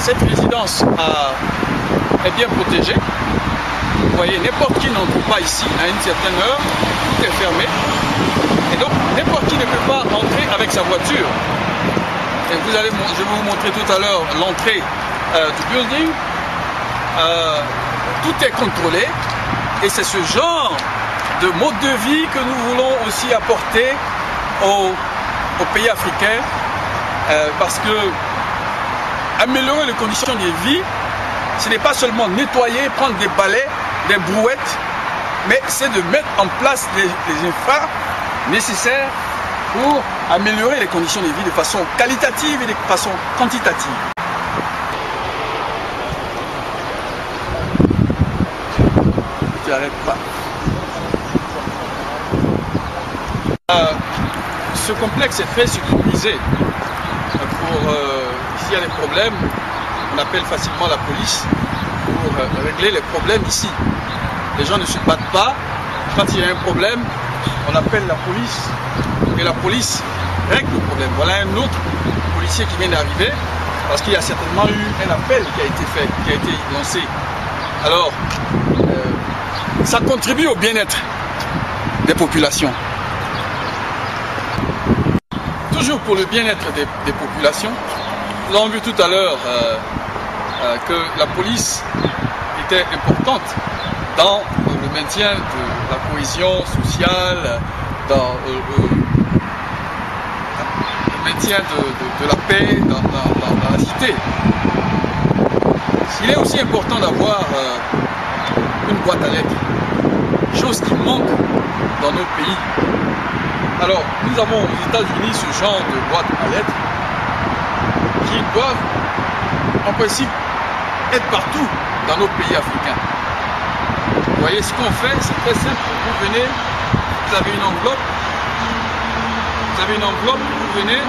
cette résidence est bien protégée. Vous voyez, n'importe qui n'entre pas ici à une certaine heure, tout est fermé. Et donc, n'importe qui ne peut pas entrer avec sa voiture. Et je vais vous montrer tout à l'heure l'entrée du building. Tout est contrôlé. Et c'est ce genre de mode de vie que nous voulons aussi apporter aux pays africains. Parce que améliorer les conditions de vie, ce n'est pas seulement nettoyer, prendre des balais, des brouettes, mais c'est de mettre en place les infras nécessaires pour améliorer les conditions de vie de façon qualitative et de façon quantitative. Tu n'arrêtes pas. Ce complexe est très sécurisé. S'il y a des problèmes, on appelle facilement la police pour régler les problèmes ici. Les gens ne se battent pas. Quand il y a un problème, on appelle la police et la police règle le problème. Voilà un autre policier qui vient d'arriver parce qu'il y a certainement eu un appel qui a été fait, qui a été lancé. Alors, ça contribue au bien-être des populations. Toujours pour le bien-être des populations, nous avons vu tout à l'heure que la police était importante dans le maintien de la cohésion sociale, dans le maintien de la paix dans la cité. Il est aussi important d'avoir une boîte à lettres, chose qui manque dans nos pays. Alors, nous avons aux États-Unis ce genre de boîte à lettres qui doivent, en principe, être partout dans nos pays africains. Vous voyez, ce qu'on fait, c'est très simple. Vous venez, vous avez une enveloppe, vous venez,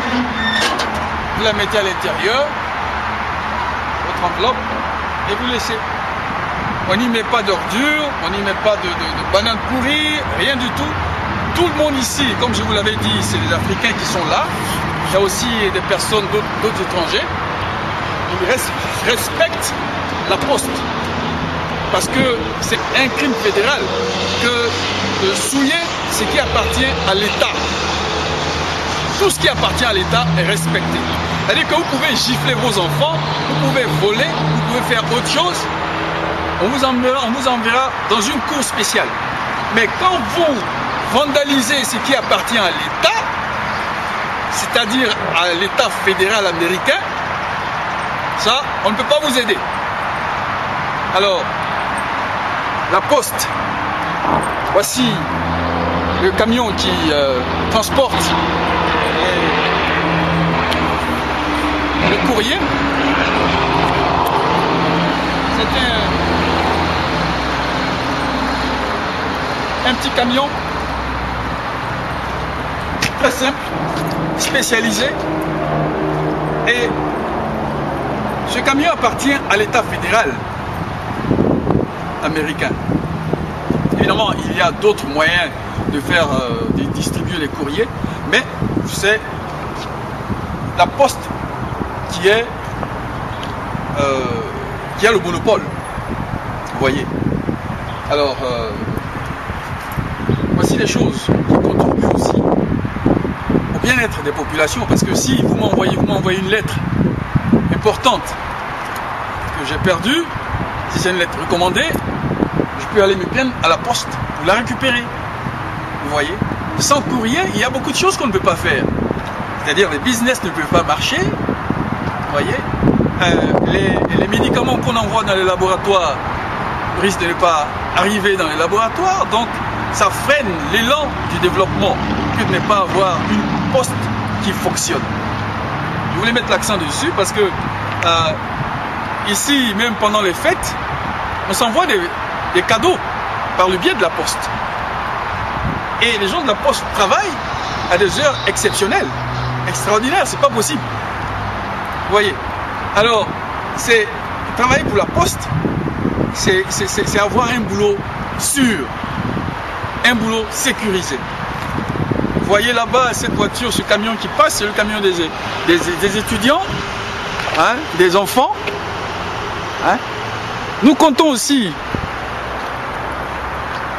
vous la mettez à l'intérieur, votre enveloppe, et vous laissez. On n'y met pas d'ordures, on n'y met pas de bananes pourries, rien du tout. Tout le monde ici, comme je vous l'avais dit, c'est les Africains qui sont là. Il y a aussi des personnes d'autres étrangers. Ils respectent la poste. Parce que c'est un crime fédéral que de souiller ce qui appartient à l'État. Tout ce qui appartient à l'État est respecté. C'est-à-dire que vous pouvez gifler vos enfants, vous pouvez voler, vous pouvez faire autre chose. On vous enverra dans une cour spéciale. Mais quand vous vandalisez ce qui appartient à l'État, c'est-à-dire à l'État fédéral américain, ça, on ne peut pas vous aider. Alors, la poste, voici le camion qui transporte le courrier. C'est un petit camion très simple, spécialisé, et ce camion appartient à l'État fédéral américain. Évidemment, il y a d'autres moyens de faire de distribuer les courriers, mais c'est la poste qui a le monopole. Vous voyez. Alors, voici les choses qui contribuent aussi au bien-être des populations, parce que si vous m'envoyez une lettre importante que j'ai perdue, si c'est une lettre recommandée, je peux aller me plaindre à la poste pour la récupérer. Vous voyez, sans courrier, il y a beaucoup de choses qu'on ne peut pas faire. C'est-à-dire les business ne peuvent pas marcher. Vous voyez, les médicaments qu'on envoie dans les laboratoires risquent de ne pas arriver dans les laboratoires, donc ça freine l'élan du développement que de ne pas avoir une poste qui fonctionne. Je voulais mettre l'accent dessus parce que ici, même pendant les fêtes, on s'envoie des cadeaux par le biais de la poste. Et les gens de la poste travaillent à des heures exceptionnelles, extraordinaires, c'est pas possible. Vous voyez. Alors, c'est travailler pour la poste, c'est avoir un boulot sûr, un boulot sécurisé. Vous voyez là-bas cette voiture, ce camion qui passe, c'est le camion des étudiants. hein, des enfants. Hein. Nous comptons aussi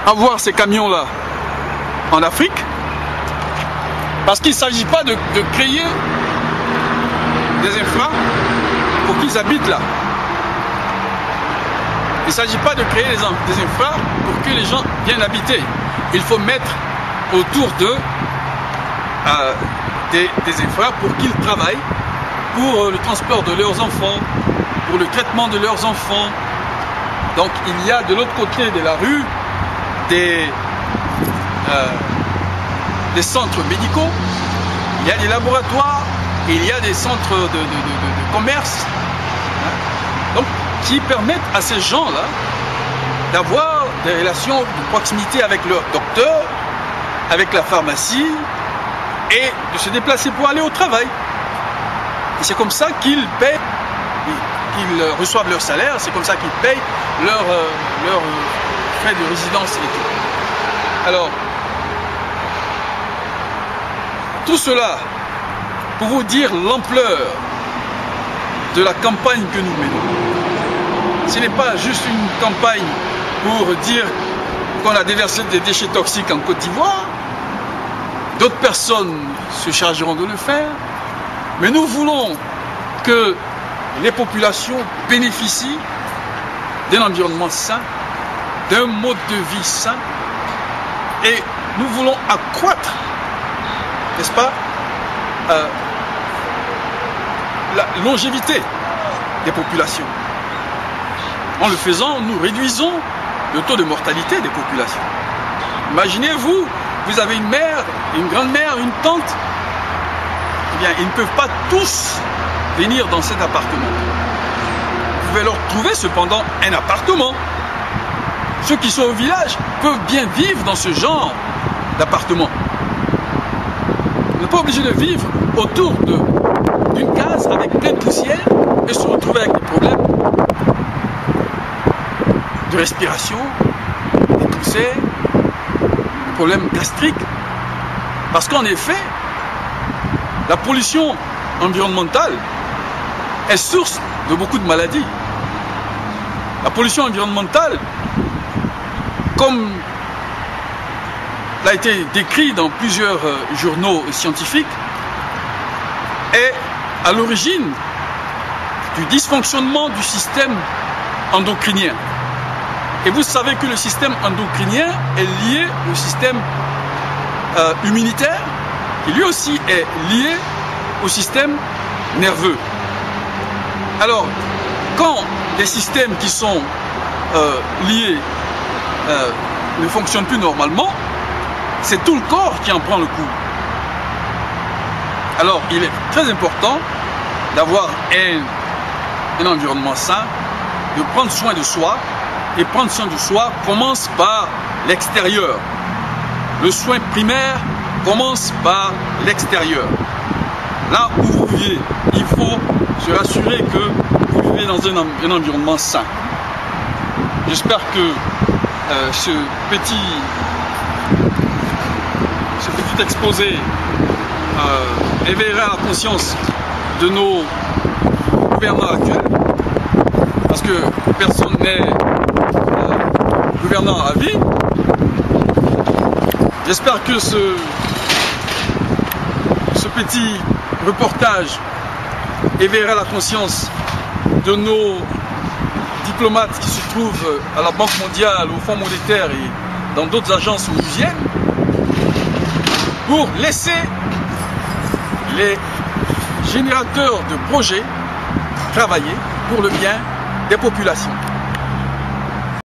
avoir ces camions-là en Afrique, parce qu'il ne s'agit pas de créer des infras pour qu'ils habitent là. Il ne s'agit pas de créer des infras pour que les gens viennent habiter. Il faut mettre autour d'eux des infras pour qu'ils travaillent, pour le transport de leurs enfants, pour le traitement de leurs enfants. Donc il y a de l'autre côté de la rue des centres médicaux, il y a des laboratoires, il y a des centres de commerce, hein, donc, qui permettent à ces gens-là d'avoir des relations de proximité avec leur docteur, avec la pharmacie, et de se déplacer pour aller au travail. Et c'est comme ça qu'ils paient, qu'ils reçoivent leur salaire, c'est comme ça qu'ils payent leurs frais de résidence et tout. Alors, tout cela pour vous dire l'ampleur de la campagne que nous menons. Ce n'est pas juste une campagne pour dire qu'on a déversé des déchets toxiques en Côte d'Ivoire. D'autres personnes se chargeront de le faire. Mais nous voulons que les populations bénéficient d'un environnement sain, d'un mode de vie sain. Et nous voulons accroître, n'est-ce pas, la longévité des populations. En le faisant, nous réduisons le taux de mortalité des populations. Imaginez-vous, vous avez une mère, une grand-mère, une tante, eh bien, ils ne peuvent pas tous venir dans cet appartement. Vous pouvez leur trouver cependant un appartement. Ceux qui sont au village peuvent bien vivre dans ce genre d'appartement. Vous n'êtes pas obligé de vivre autour d'une case avec plein de poussière et se retrouver avec des problèmes de respiration, des poussées, des problèmes gastriques. Parce qu'en effet, la pollution environnementale est source de beaucoup de maladies. La pollution environnementale, comme l'a été décrit dans plusieurs journaux scientifiques, est à l'origine du dysfonctionnement du système endocrinien. Et vous savez que le système endocrinien est lié au système immunitaire, qui lui aussi est lié au système nerveux. Alors, quand les systèmes qui sont liés ne fonctionnent plus normalement, c'est tout le corps qui en prend le coup. Alors, il est très important d'avoir un environnement sain, de prendre soin de soi, et prendre soin de soi commence par l'extérieur. Le soin primaire commence par l'extérieur. Là où vous vivez, il faut se rassurer que vous vivez dans un environnement sain. J'espère que ce petit exposé éveillera la conscience de nos gouvernants actuels, parce que personne n'est gouvernant à vie. J'espère que ce petit reportage éveillera la conscience de nos diplomates qui se trouvent à la Banque mondiale, au Fonds monétaire et dans d'autres agences onusiennes, pour laisser les générateurs de projets travailler pour le bien des populations.